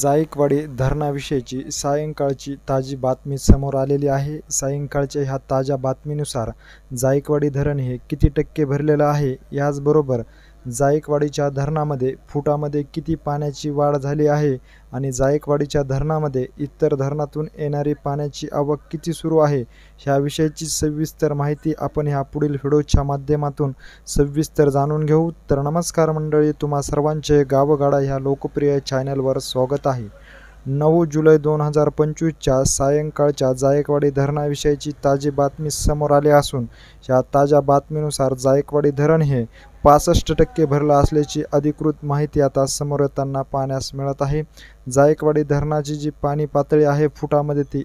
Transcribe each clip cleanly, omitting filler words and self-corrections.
जायकवाडी धरणाविषयीची सायंकाळची ताजी बातमी समोर आलेली आहे। सायंकाळच्या ह्या ताज्या बातमीनुसार जायकवाडी धरण हे किती टक्के भरलेलं आहे, याचबरोबर जायकवाडीच्या धरणामध्ये फुटामध्ये किती पाण्याची वाढ झाली आहे आणि जायकवाडीच्या धरणामध्ये इतर धरणातून येणारी पाण्याची आवक किती सुरू आहे, ह्याविषयीची सविस्तर माहिती आपण ह्या पुढील व्हिडिओच्या माध्यमातून सविस्तर जाणून घेऊ। तर नमस्कार मंडळी, तुम्हा सर्वांचे गावगाडा ह्या लोकप्रिय चॅनलवर स्वागत आहे। 9 जुलै 2025च्या सायंकाळच्या जायकवाडी धरणाविषयीची ताजी बातमी समोर आली असून या ताज्या बातमीनुसार जायकवाडी धरण हे 65% भरलं असल्याची अधिकृत माहिती आता समोर येताना पाहण्यास मिळत आहे। जायकवाडी धरणाची जी पाणी पातळी आहे फुटामध्ये ती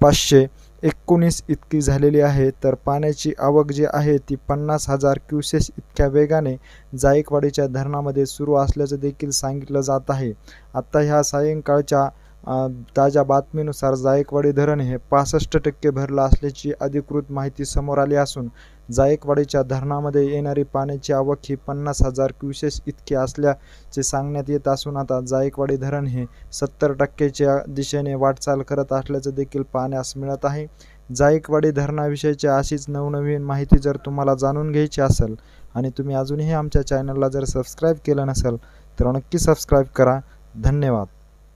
1519 इतकी झालेली आहे। तर पाण्याची आवक जी आहे ती 50,000 क्युसेस इतक्या वेगाने जायकवाडीच्या धरणामध्ये सुरू असल्याचं देखील सांगितलं जात आहे। आता ह्या सायंकाळच्या ताज्या बातमीनुसार जायकवाडी धरण हे 65% भरलं असल्याची अधिकृत माहिती समोर आली असून जायकवाडीच्या धरणामध्ये येणारी पाण्याची आवक ही 50,000 क्युसेस इतकी असल्याचे सांगण्यात येत असून आता जायकवाडी धरण हे 70%च्या दिशेने वाटचाल करत असल्याचं देखील पाहण्यास मिळत आहे। जायकवाडी धरणाविषयीची अशीच नवनवीन माहिती जर तुम्हाला जाणून घ्यायची असेल आणि तुम्ही अजूनही आमच्या चॅनलला जर सबस्क्राईब केलं नसेल तर नक्की सबस्क्राईब करा। धन्यवाद।